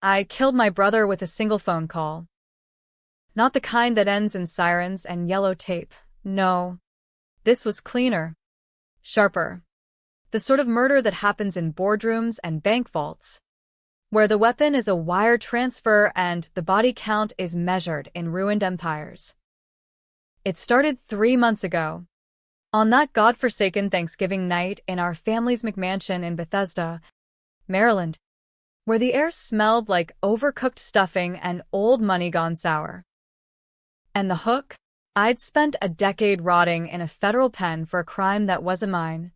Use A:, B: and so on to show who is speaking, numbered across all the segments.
A: I killed my brother with a single phone call. Not the kind that ends in sirens and yellow tape. No. This was cleaner. Sharper. The sort of murder that happens in boardrooms and bank vaults, where the weapon is a wire transfer and the body count is measured in ruined empires. It started 3 months ago. On that godforsaken Thanksgiving night in our family's McMansion in Bethesda, Maryland, where the air smelled like overcooked stuffing and old money gone sour. And the hook? I'd spent a decade rotting in a federal pen for a crime that wasn't mine,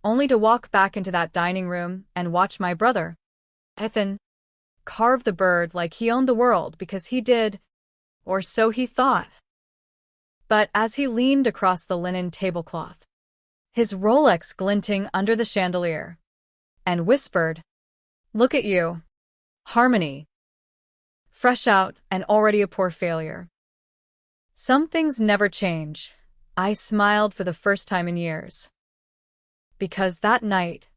A: only to walk back into that dining room and watch my brother, Ethan, carve the bird like he owned the world because he did, or so he thought. But as he leaned across the linen tablecloth, his Rolex glinting under the chandelier, and whispered, "Look at you. Harmony. Fresh out and already a poor failure." Some things never change. I smiled for the first time in years. Because that night,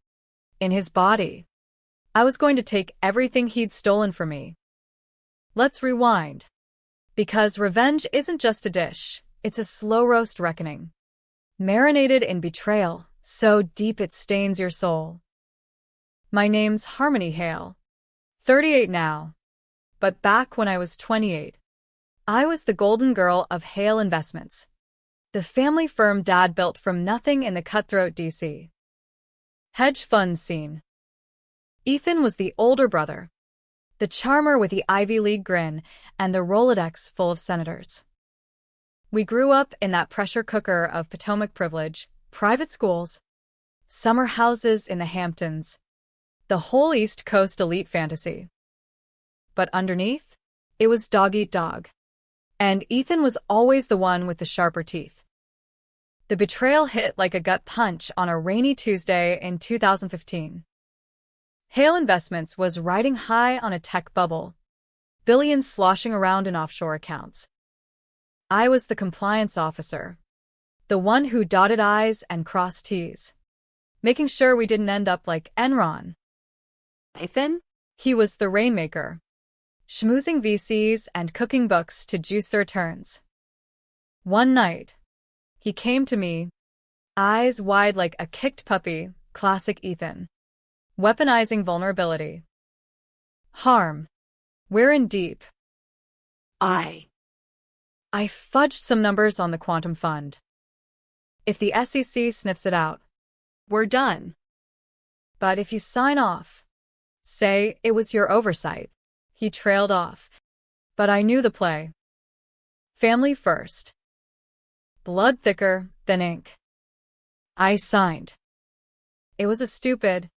A: in his body, I was going to take everything he'd stolen from me. Let's rewind. Because revenge isn't just a dish, it's a slow roast reckoning. Marinated in betrayal, so deep it stains your soul. My name's Harmony Hale. 38 now. But back when I was 28, I was the golden girl of Hale Investments, the family firm Dad built from nothing in the cutthroat DC hedge fund scene. Ethan was the older brother, the charmer with the Ivy League grin and the Rolodex full of senators. We grew up in that pressure cooker of Potomac privilege, private schools, summer houses in the Hamptons, the whole East Coast elite fantasy. But underneath, it was dog eat dog. And Ethan was always the one with the sharper teeth. The betrayal hit like a gut punch on a rainy Tuesday in 2015. Hale Investments was riding high on a tech bubble, billions sloshing around in offshore accounts. I was the compliance officer, the one who dotted I's and crossed T's, making sure we didn't end up like Enron. Ethan? He was the rainmaker, schmoozing VCs and cooking books to juice their returns. One night, he came to me, eyes wide like a kicked puppy, classic Ethan, weaponizing vulnerability. Harm. We're in deep. I fudged some numbers on the quantum fund. If the SEC sniffs it out, we're done. But if you sign off, say it was your oversight. He trailed off. But I knew the play. Family first. Blood thicker than ink. I signed. It was a stupid,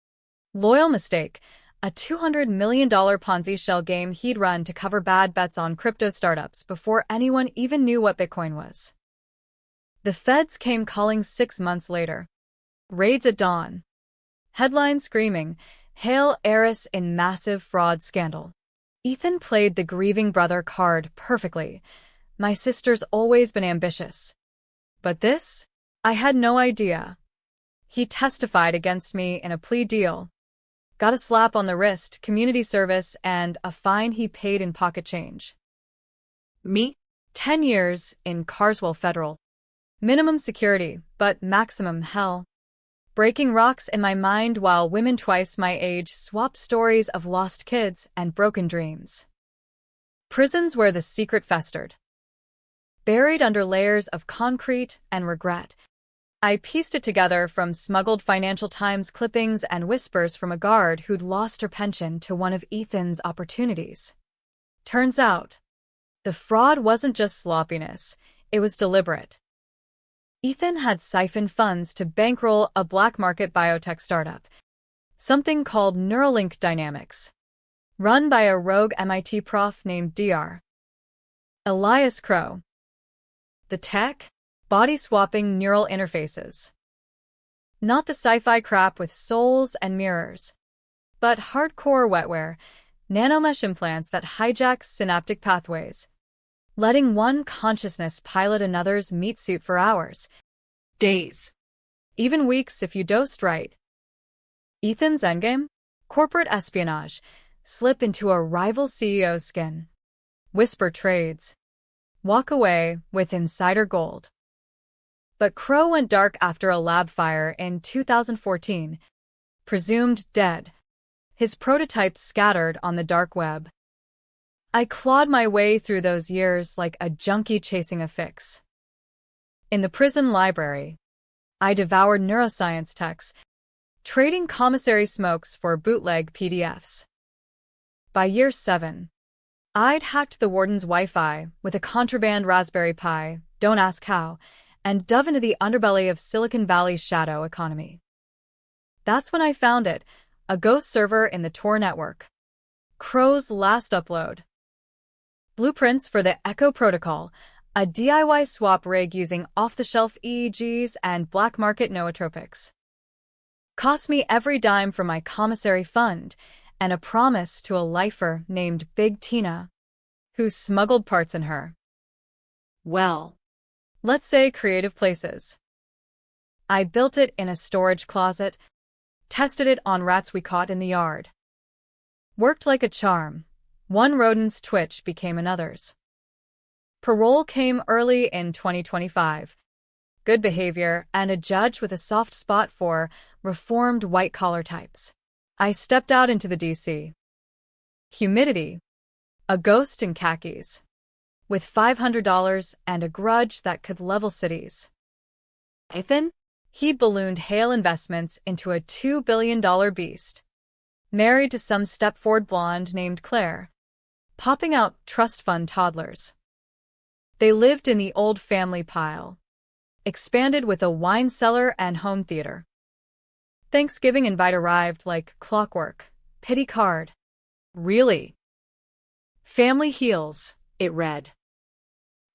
A: loyal mistake, a $200 million Ponzi shell game he'd run to cover bad bets on crypto startups before anyone even knew what Bitcoin was. The feds came calling 6 months later. Raids at dawn. Headlines screaming, Hale heiress in massive fraud scandal. Ethan played the grieving brother card perfectly. My sister's always been ambitious. But this? I had no idea. He testified against me in a plea deal. Got a slap on the wrist, community service, and a fine he paid in pocket change. Me? 10 years in Carswell Federal. Minimum security, but maximum hell. Breaking rocks in my mind while women twice my age swap stories of lost kids and broken dreams. Prisons where the secret festered. Buried under layers of concrete and regret, I pieced it together from smuggled Financial Times clippings and whispers from a guard who'd lost her pension to one of Ethan's opportunities. Turns out, the fraud wasn't just sloppiness, it was deliberate. Ethan had siphoned funds to bankroll a black market biotech startup, something called Neuralink Dynamics, run by a rogue MIT prof named Dr. Elias Crow. The tech? Body-swapping neural interfaces. Not the sci-fi crap with souls and mirrors, but hardcore wetware, nanomesh implants that hijack synaptic pathways, letting one consciousness pilot another's meat suit for hours, days, even weeks if you dosed right. Ethan's endgame? Corporate espionage, slip into a rival CEO's skin, whisper trades, walk away with insider gold. But Crow went dark after a lab fire in 2014, presumed dead. His prototypes scattered on the dark web. I clawed my way through those years like a junkie chasing a fix. In the prison library, I devoured neuroscience texts, trading commissary smokes for bootleg PDFs. By year 7, I'd hacked the warden's Wi-Fi with a contraband Raspberry Pi, don't ask how, and dove into the underbelly of Silicon Valley's shadow economy. That's when I found it, a ghost server in the Tor network. Crow's last upload. Blueprints for the Echo Protocol, a DIY swap rig using off-the-shelf EEGs and black market nootropics. Cost me every dime from my commissary fund, and a promise to a lifer named Big Tina, who smuggled parts in her. Well, let's say creative places. I built it in a storage closet, tested it on rats we caught in the yard. Worked like a charm. One rodent's twitch became another's. Parole came early in 2025. Good behavior and a judge with a soft spot for reformed white-collar types. I stepped out into the DC. Humidity. A ghost in khakis. With $500 and a grudge that could level cities. Ethan? He ballooned Hale Investments into a $2 billion beast. Married to some step-forward blonde named Claire. Popping out trust fund toddlers. They lived in the old family pile. Expanded with a wine cellar and home theater. Thanksgiving invite arrived like clockwork. Pity card. Really? Family heals, it read.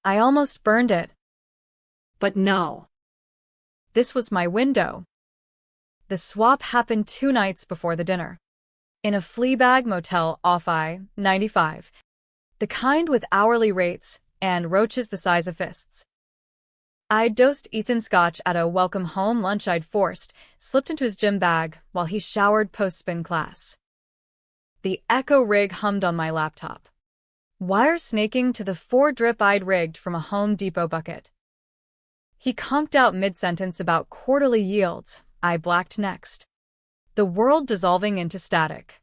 A: I almost burned it. But no. This was my window. The swap happened 2 nights before the dinner. In a Fleabag motel off I-95. The kind with hourly rates and roaches the size of fists. I dosed Ethan Scotch at a welcome home lunch I'd forced, slipped into his gym bag while he showered post-spin class. The Echo rig hummed on my laptop. Wire snaking to the 4-drip I'd rigged from a Home Depot bucket. He conked out mid-sentence about quarterly yields. I blacked next. The world dissolving into static.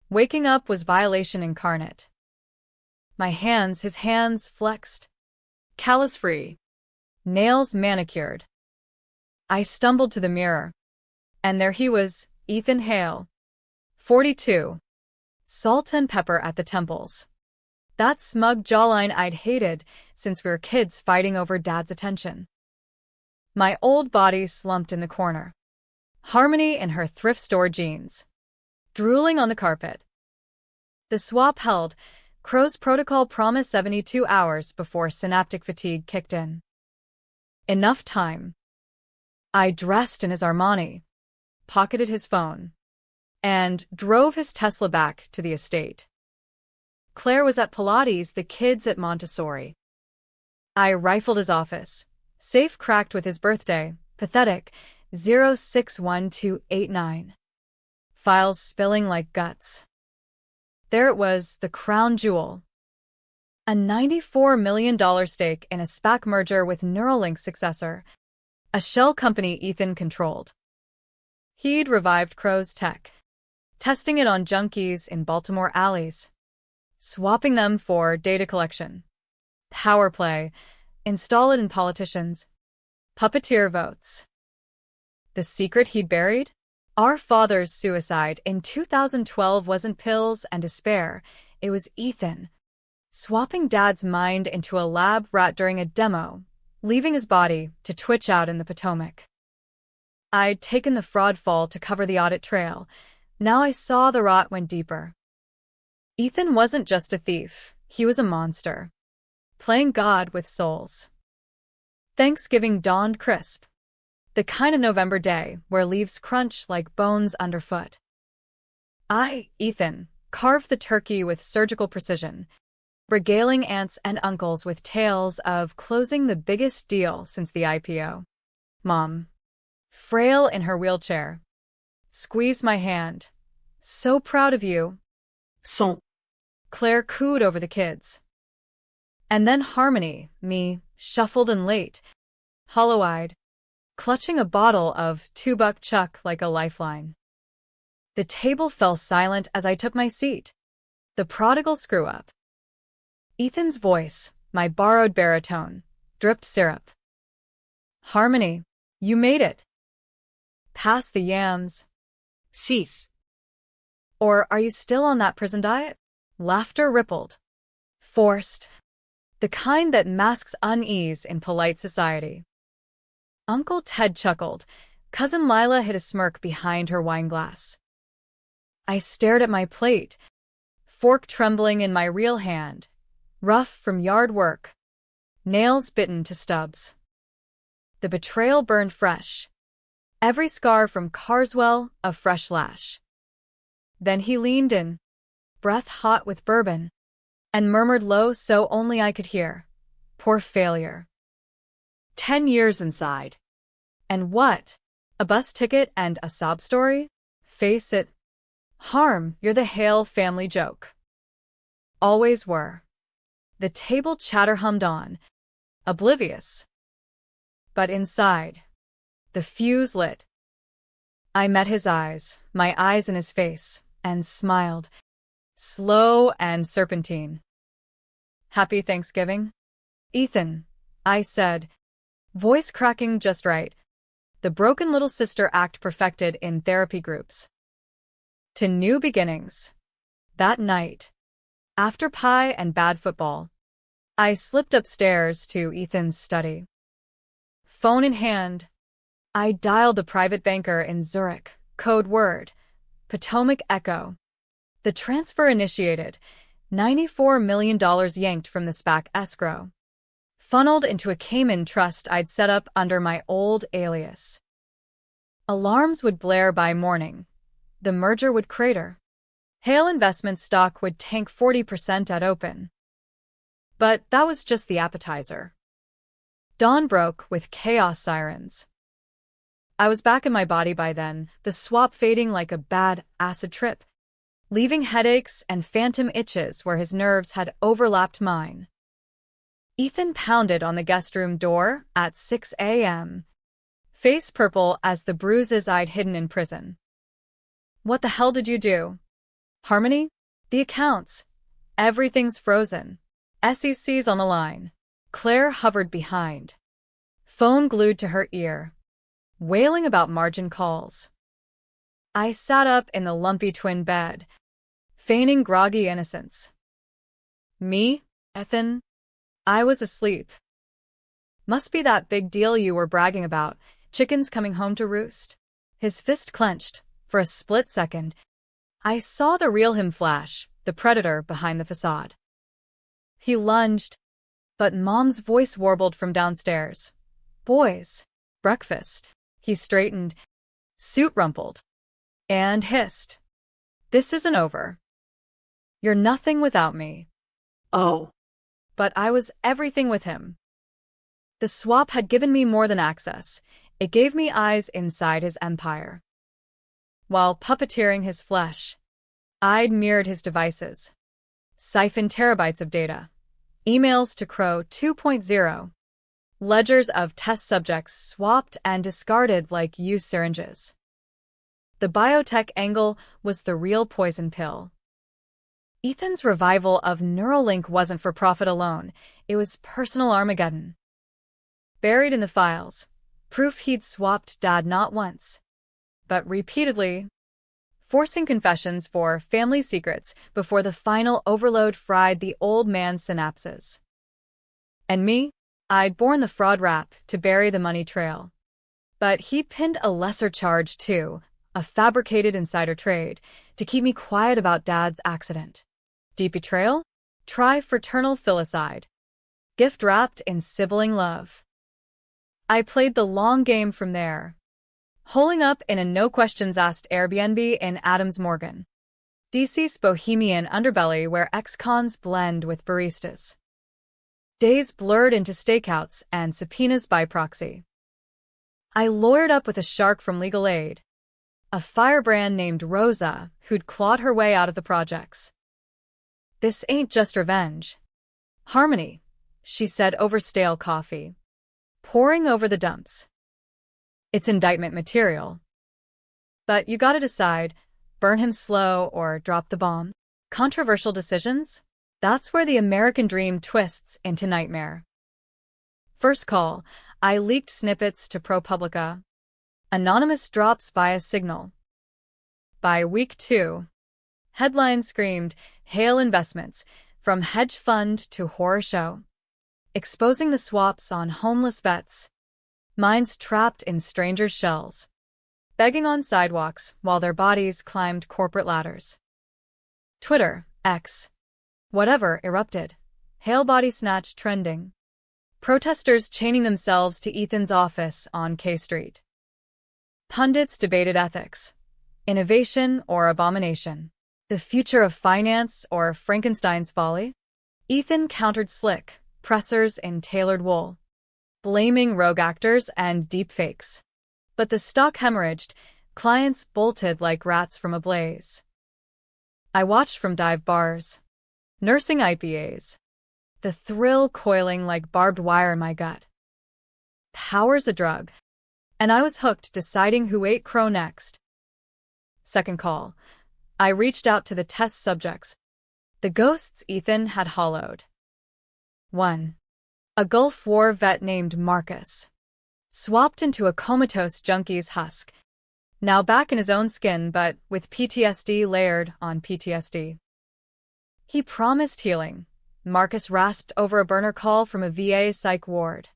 A: Waking up was violation incarnate. His hands flexed. Callus-free. Nails manicured. I stumbled to the mirror. And there he was, Ethan Hale. 42. Salt and pepper at the temples. That smug jawline I'd hated since we were kids fighting over Dad's attention. My old body slumped in the corner. Harmony in her thrift store jeans. Drooling on the carpet. The swap held. Crow's protocol promised 72 hours before synaptic fatigue kicked in. Enough time. I dressed in his Armani, pocketed his phone, and drove his Tesla back to the estate. Claire was at Pilates, the kids at Montessori. I rifled his office. Safe cracked with his birthday, pathetic, 061289. Files spilling like guts. There it was, the crown jewel. A $94 million stake in a SPAC merger with Neuralink's successor, a shell company Ethan controlled. He'd revived Crow's tech, testing it on junkies in Baltimore alleys, swapping them for data collection, power play, install it in politicians, puppeteer votes. The secret he'd buried? Our father's suicide in 2012 wasn't pills and despair, it was Ethan, swapping Dad's mind into a lab rat during a demo, leaving his body to twitch out in the Potomac. I'd taken the fraud fall to cover the audit trail. Now I saw the rot went deeper. Ethan wasn't just a thief, he was a monster. Playing God with souls. Thanksgiving dawned crisp. The kind of November day where leaves crunch like bones underfoot. I, Ethan, carved the turkey with surgical precision, regaling aunts and uncles with tales of closing the biggest deal since the IPO. Mom, frail in her wheelchair, squeezed my hand. So proud of you.
B: Son.
A: Claire cooed over the kids. And then Harmony, me, shuffled and late, hollow-eyed, clutching a bottle of $2 chuck like a lifeline. The table fell silent as I took my seat. The prodigal screw-up. Ethan's voice, my borrowed baritone, dripped syrup. Harmony, you made it. Pass the yams.
B: Cease.
A: Or are you still on that prison diet? Laughter rippled. Forced. The kind that masks unease in polite society. Uncle Ted chuckled. Cousin Lila hid a smirk behind her wineglass. I stared at my plate, fork trembling in my real hand, rough from yard work, nails bitten to stubs. The betrayal burned fresh, every scar from Carswell a fresh lash. Then he leaned in, breath hot with bourbon, and murmured low so only I could hear, "Poor failure." 10 years inside. And what? A bus ticket and a sob story? Face it. Harm, you're the Hale family joke. Always were. The table chatter hummed on, oblivious. But inside, the fuse lit. I met his eyes, my eyes in his face, and smiled, slow and serpentine. Happy Thanksgiving? Ethan, I said, voice cracking just right. The broken little sister act perfected in therapy groups. To new beginnings. That night, after pie and bad football, I slipped upstairs to Ethan's study. Phone in hand, I dialed a private banker in Zurich, code word, Potomac Echo. The transfer initiated, $94 million yanked from the SPAC escrow, funneled into a Cayman trust I'd set up under my old alias. Alarms would blare by morning. The merger would crater. Hale Investment stock would tank 40% at open. But that was just the appetizer. Dawn broke with chaos sirens. I was back in my body by then, the swap fading like a bad acid trip, leaving headaches and phantom itches where his nerves had overlapped mine. Ethan pounded on the guest room door at 6 a.m., face purple as the bruises I'd hidden in prison. What the hell did you do? Harmony? The accounts. Everything's frozen. SEC's on the line. Claire hovered behind, phone glued to her ear, wailing about margin calls. I sat up in the lumpy twin bed, feigning groggy innocence. Me, Ethan? I was asleep. Must be that big deal you were bragging about, chickens coming home to roost. His fist clenched. For a split second, I saw the real him flash, the predator behind the facade. He lunged, but Mom's voice warbled from downstairs. Boys, breakfast. He straightened, suit rumpled, and hissed. This isn't over. You're nothing without me.
B: Oh.
A: But I was everything with him. The swap had given me more than access. It gave me eyes inside his empire. While puppeteering his flesh, I'd mirrored his devices, siphoned terabytes of data, emails to Crow 2.0, ledgers of test subjects swapped and discarded like used syringes. The biotech angle was the real poison pill. Ethan's revival of Neuralink wasn't for profit alone, it was personal Armageddon. Buried in the files, proof he'd swapped Dad not once, but repeatedly, forcing confessions for family secrets before the final overload fried the old man's synapses. And me? I'd borne the fraud rap to bury the money trail. But he pinned a lesser charge too, a fabricated insider trade, to keep me quiet about Dad's accident. Deep betrayal? Try fraternal filicide. Gift wrapped in sibling love. I played the long game from there, holing up in a no-questions-asked Airbnb in Adams Morgan, DC's bohemian underbelly where ex-cons blend with baristas. Days blurred into stakeouts and subpoenas by proxy. I lawyered up with a shark from legal aid, a firebrand named Rosa who'd clawed her way out of the projects. This ain't just revenge. Harmony, she said over stale coffee, pouring over the dumps. It's indictment material. But you gotta decide, burn him slow or drop the bomb. Controversial decisions? That's where the American dream twists into nightmare. First call, I leaked snippets to ProPublica. Anonymous drops via Signal. By week 2, headline screamed, Hail investments, from hedge fund to horror show. Exposing the swaps on homeless vets. Minds trapped in strangers' shells. Begging on sidewalks while their bodies climbed corporate ladders. Twitter, X, whatever, erupted. Hail body snatch trending. Protesters chaining themselves to Ethan's office on K Street. Pundits debated ethics. Innovation or abomination. The future of finance or Frankenstein's folly? Ethan countered slick, pressers in tailored wool, blaming rogue actors and deepfakes. But the stock hemorrhaged, clients bolted like rats from a blaze. I watched from dive bars, nursing IPAs, the thrill coiling like barbed wire in my gut. Power's a drug, and I was hooked, deciding who ate crow next. Second call, I reached out to the test subjects, the ghosts Ethan had hollowed. 1. A Gulf War vet named Marcus, swapped into a comatose junkie's husk, now back in his own skin but with PTSD layered on PTSD. He promised healing. Marcus rasped over a burner call from a VA psych ward.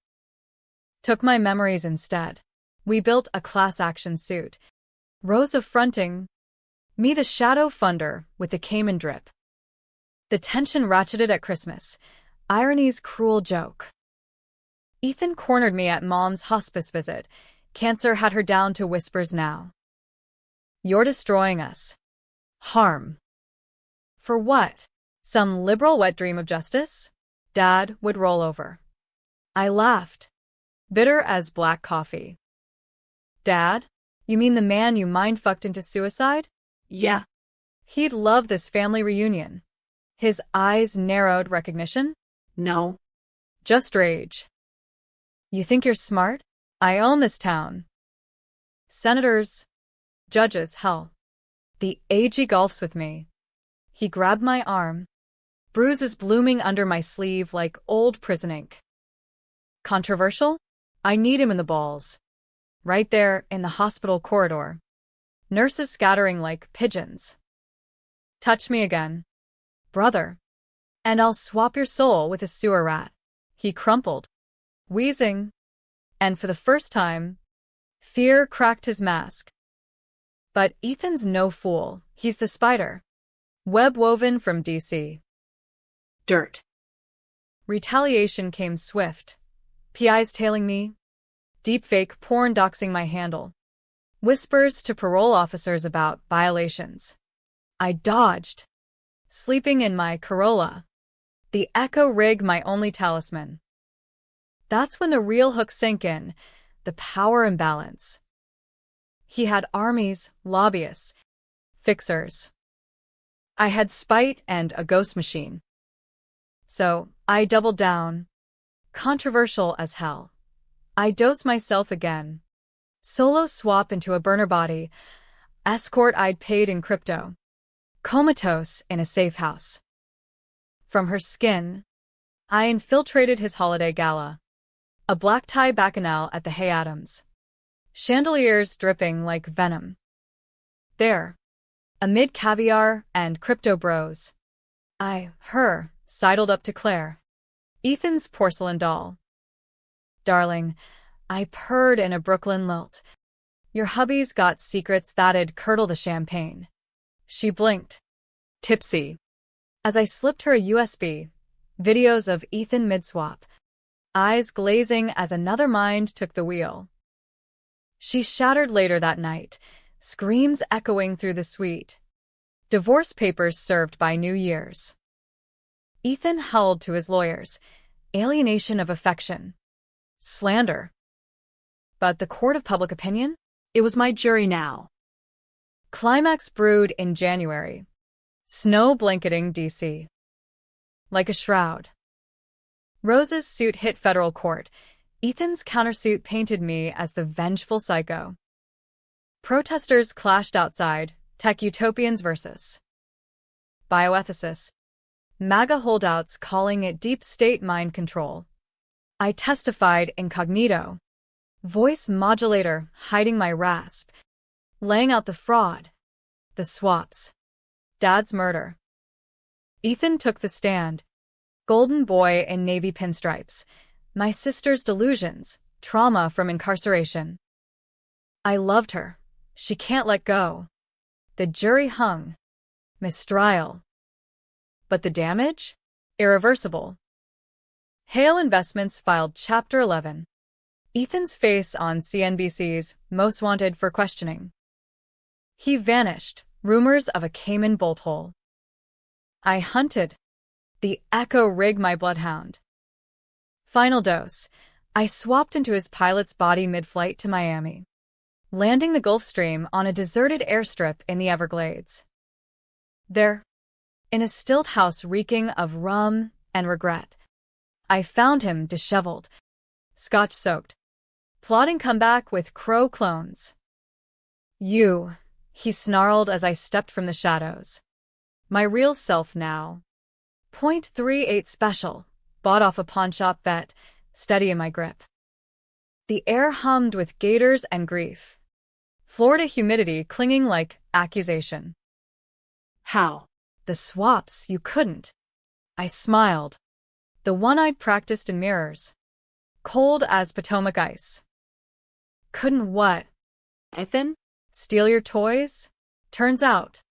A: Took my memories instead. We built a class action suit. Rows of fronting. Me the shadow funder with the Cayman drip. The tension ratcheted at Christmas. Irony's cruel joke. Ethan cornered me at Mom's hospice visit. Cancer had her down to whispers now. You're destroying us. Harm. For what? Some liberal wet dream of justice? Dad would roll over. I laughed. Bitter as black coffee. Dad? You mean the man you mind-fucked into suicide?
B: Yeah.
A: He'd love this family reunion. His eyes narrowed. Recognition?
B: No.
A: Just rage. You think you're smart? I own this town. Senators, judges, hell. The AG golfs with me. He grabbed my arm. Bruises blooming under my sleeve like old prison ink. Controversial? I need him in the balls. Right there in the hospital corridor. Nurses scattering like pigeons. Touch me again, brother, and I'll swap your soul with a sewer rat. He crumpled, wheezing, and for the first time, fear cracked his mask. But Ethan's no fool. He's the spider. Web woven from DC.
B: Dirt.
A: Retaliation came swift. PIs tailing me. Deepfake porn doxing my handle. Whispers to parole officers about violations. I dodged. Sleeping in my Corolla. The Echo rig my only talisman. That's when the real hook sank in. The power imbalance. He had armies, lobbyists, fixers. I had spite and a ghost machine. So, I doubled down. Controversial as hell. I dosed myself again. Solo swap into a burner body. Escort I'd paid in crypto. Comatose in a safe house. From her skin, I infiltrated his holiday gala. A black tie bacchanal at the Hay Adams. Chandeliers dripping like venom. There, amid caviar and crypto bros, her, sidled up to Claire, Ethan's porcelain doll. Darling, I purred in a Brooklyn lilt. Your hubby's got secrets that'd curdle the champagne. She blinked, tipsy, as I slipped her a USB, videos of Ethan mid-swap, eyes glazing as another mind took the wheel. She shattered later that night, screams echoing through the suite. Divorce papers served by New Year's. Ethan howled to his lawyers. Alienation of affection. Slander. But the court of public opinion?
B: It was my jury now.
A: Climax brewed in January. Snow blanketing DC. like a shroud. Rose's suit hit federal court. Ethan's countersuit painted me as the vengeful psycho. Protesters clashed outside, tech utopians versus bioethicists. MAGA holdouts calling it deep state mind control. I testified incognito. Voice modulator hiding my rasp. Laying out the fraud. The swaps. Dad's murder. Ethan took the stand. Golden boy in navy pinstripes. My sister's delusions. Trauma from incarceration. I loved her. She can't let go. The jury hung. Mistrial. But the damage? Irreversible. Hale Investments filed Chapter 11. Ethan's face on CNBC's Most Wanted for questioning. He vanished. Rumors of a Cayman bolt hole. I hunted. The Echo rig my bloodhound. Final dose. I swapped into his pilot's body mid-flight to Miami, landing the Gulf Stream on a deserted airstrip in the Everglades. There, in a stilt house reeking of rum and regret, I found him disheveled, scotch-soaked, plotting comeback with crow clones. You, he snarled as I stepped from the shadows. My real self now. .38 special, bought off a pawnshop vet, steady in my grip. The air hummed with gators and grief. Florida humidity clinging like accusation.
B: How?
A: The swaps, you couldn't. I smiled. The one I'd practiced in mirrors. Cold as Potomac ice. Couldn't what?
B: Ethan?
A: Steal your toys? Turns out,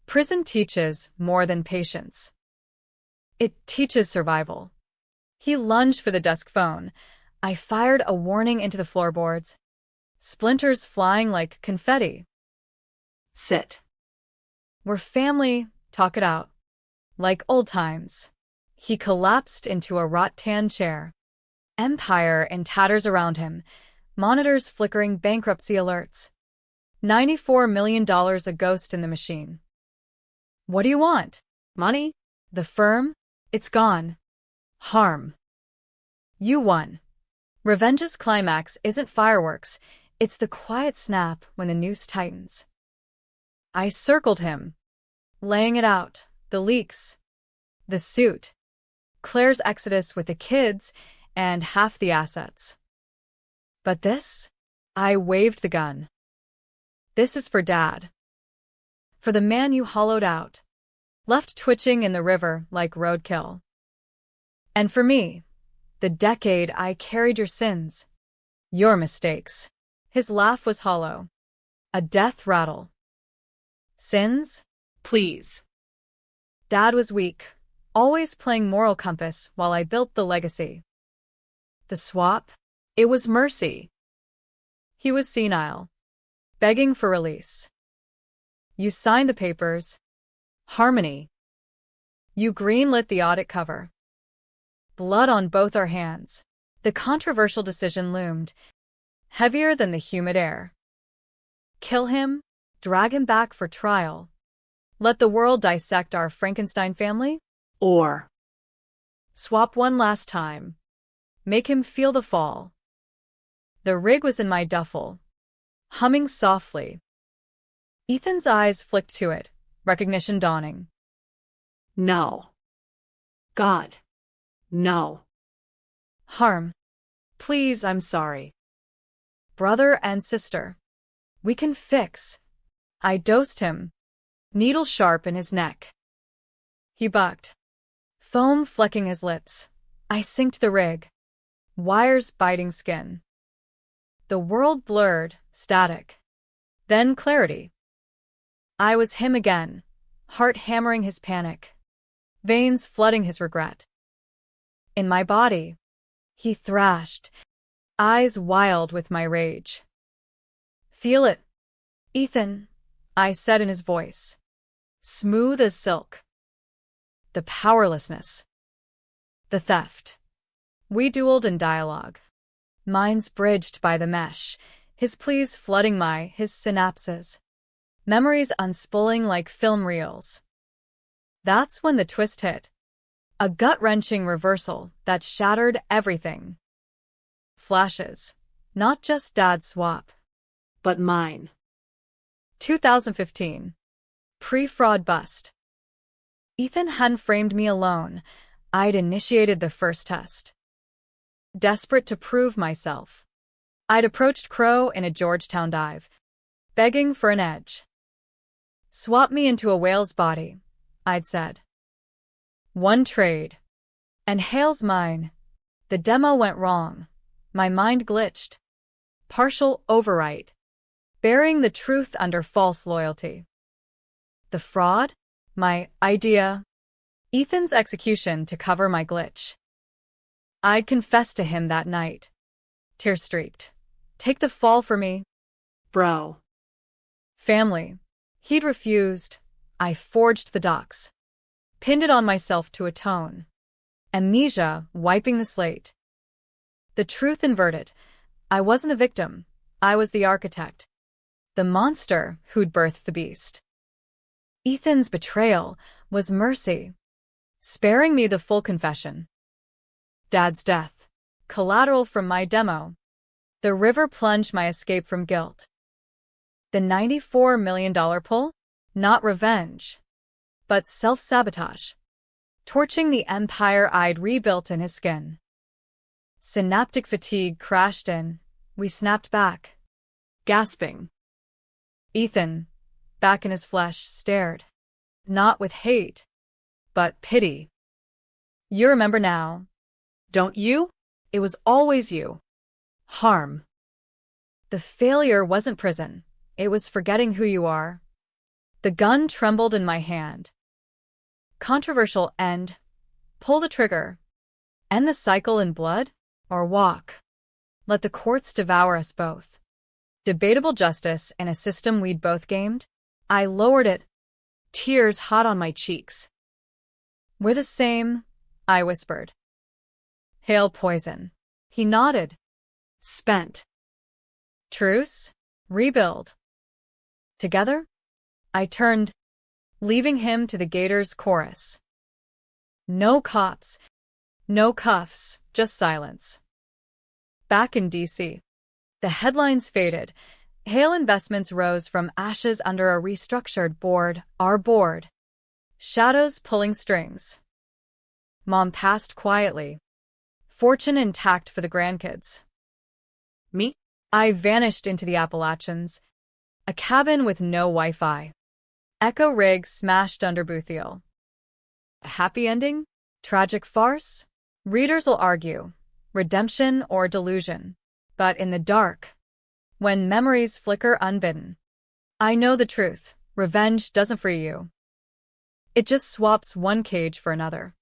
A: prison teaches more than patience. It teaches survival. He lunged for the desk phone. I fired a warning into the floorboards. Splinters flying like confetti.
B: Sit.
A: We're family, talk it out. Like old times. He collapsed into a rattan chair. Empire in tatters around him. Monitors flickering bankruptcy alerts. $94 million a ghost in the machine. What do you want?
B: Money?
A: The firm? It's gone. Harm. You won. Revenge's climax isn't fireworks, it's the quiet snap when the noose tightens. I circled him, laying it out, the leaks, the suit, Claire's exodus with the kids, and half the assets. But this? I waved the gun. This is for Dad. For the man you hollowed out, left twitching in the river like roadkill. And for me, the decade I carried your sins, your mistakes. His laugh was hollow. A death rattle. Sins?
B: Please.
A: Dad was weak, always playing moral compass while I built the legacy. The swap? It was mercy. He was senile, begging for release. You signed the papers. Harmony. You greenlit the audit cover. Blood on both our hands. The controversial decision loomed, heavier than the humid air. Kill him, drag him back for trial. Let the world dissect our Frankenstein family?
B: Or
A: swap one last time. Make him feel the fall. The rig was in my duffel, humming softly. Ethan's eyes flicked to it, recognition dawning.
B: no. God. No.
A: Harm. Please, I'm sorry. Brother and sister. We can fix. I dosed him, needle sharp in his neck. He bucked, foam flecking his lips. I synced the rig, wires biting skin. The world blurred, static. Then clarity. I was him again, heart hammering his panic, veins flooding his regret. In my body, he thrashed, eyes wild with my rage. Feel it, Ethan, I said in his voice, smooth as silk. The powerlessness. The theft. We dueled in dialogue. Minds bridged by the mesh, his pleas flooding his synapses. Memories unspooling like film reels. That's when the twist hit. A gut-wrenching reversal that shattered everything. Flashes. Not just Dad's swap.
B: But mine.
A: 2015. Pre-fraud bust. Ethan hadn't framed me alone. I'd initiated the first test. Desperate to prove myself, I'd approached Crow in a Georgetown dive, begging for an edge. Swap me into a whale's body, I'd said. One trade. And Hale's mine. The demo went wrong. My mind glitched. Partial overwrite. Burying the truth under false loyalty. The fraud? My idea. Ethan's execution to cover my glitch. I'd confessed to him that night. Tear-streaked. Take the fall for me.
B: Bro.
A: Family. He'd refused. I forged the docs. Pinned it on myself to atone. Amnesia wiping the slate. The truth inverted. I wasn't the victim. I was the architect. The monster who'd birthed the beast. Ethan's betrayal was mercy, sparing me the full confession. Dad's death. Collateral from my demo. The river plunged my escape from guilt. The $94 million pull? Not revenge, but self-sabotage. Torching the empire I'd rebuilt in his skin. Synaptic fatigue crashed in. We snapped back. Gasping. Ethan, back in his flesh, stared. Not with hate, but pity. You remember now, don't you? It was always you. Harm. The failure wasn't prison. It was forgetting who you are. The gun trembled in my hand. Controversial end. Pull the trigger. End the cycle in blood? Or walk? Let the courts devour us both. Debatable justice in a system we'd both gamed? I lowered it. Tears hot on my cheeks. We're the same, I whispered. Hail poison. He nodded. Spent. Truce? Rebuild. Together? I turned, leaving him to the Gators' chorus. No cops. No cuffs, just silence. Back in D.C. The headlines faded. Hale Investments rose from ashes under a restructured board, our board. Shadows pulling strings. Mom passed quietly. Fortune intact for the grandkids.
B: Me?
A: I vanished into the Appalachians. A cabin with no Wi-Fi. Echo rig smashed under Boothiel. A happy ending? Tragic farce? Readers will argue. Redemption or delusion. But in the dark, when memories flicker unbidden, I know the truth. Revenge doesn't free you. It just swaps one cage for another.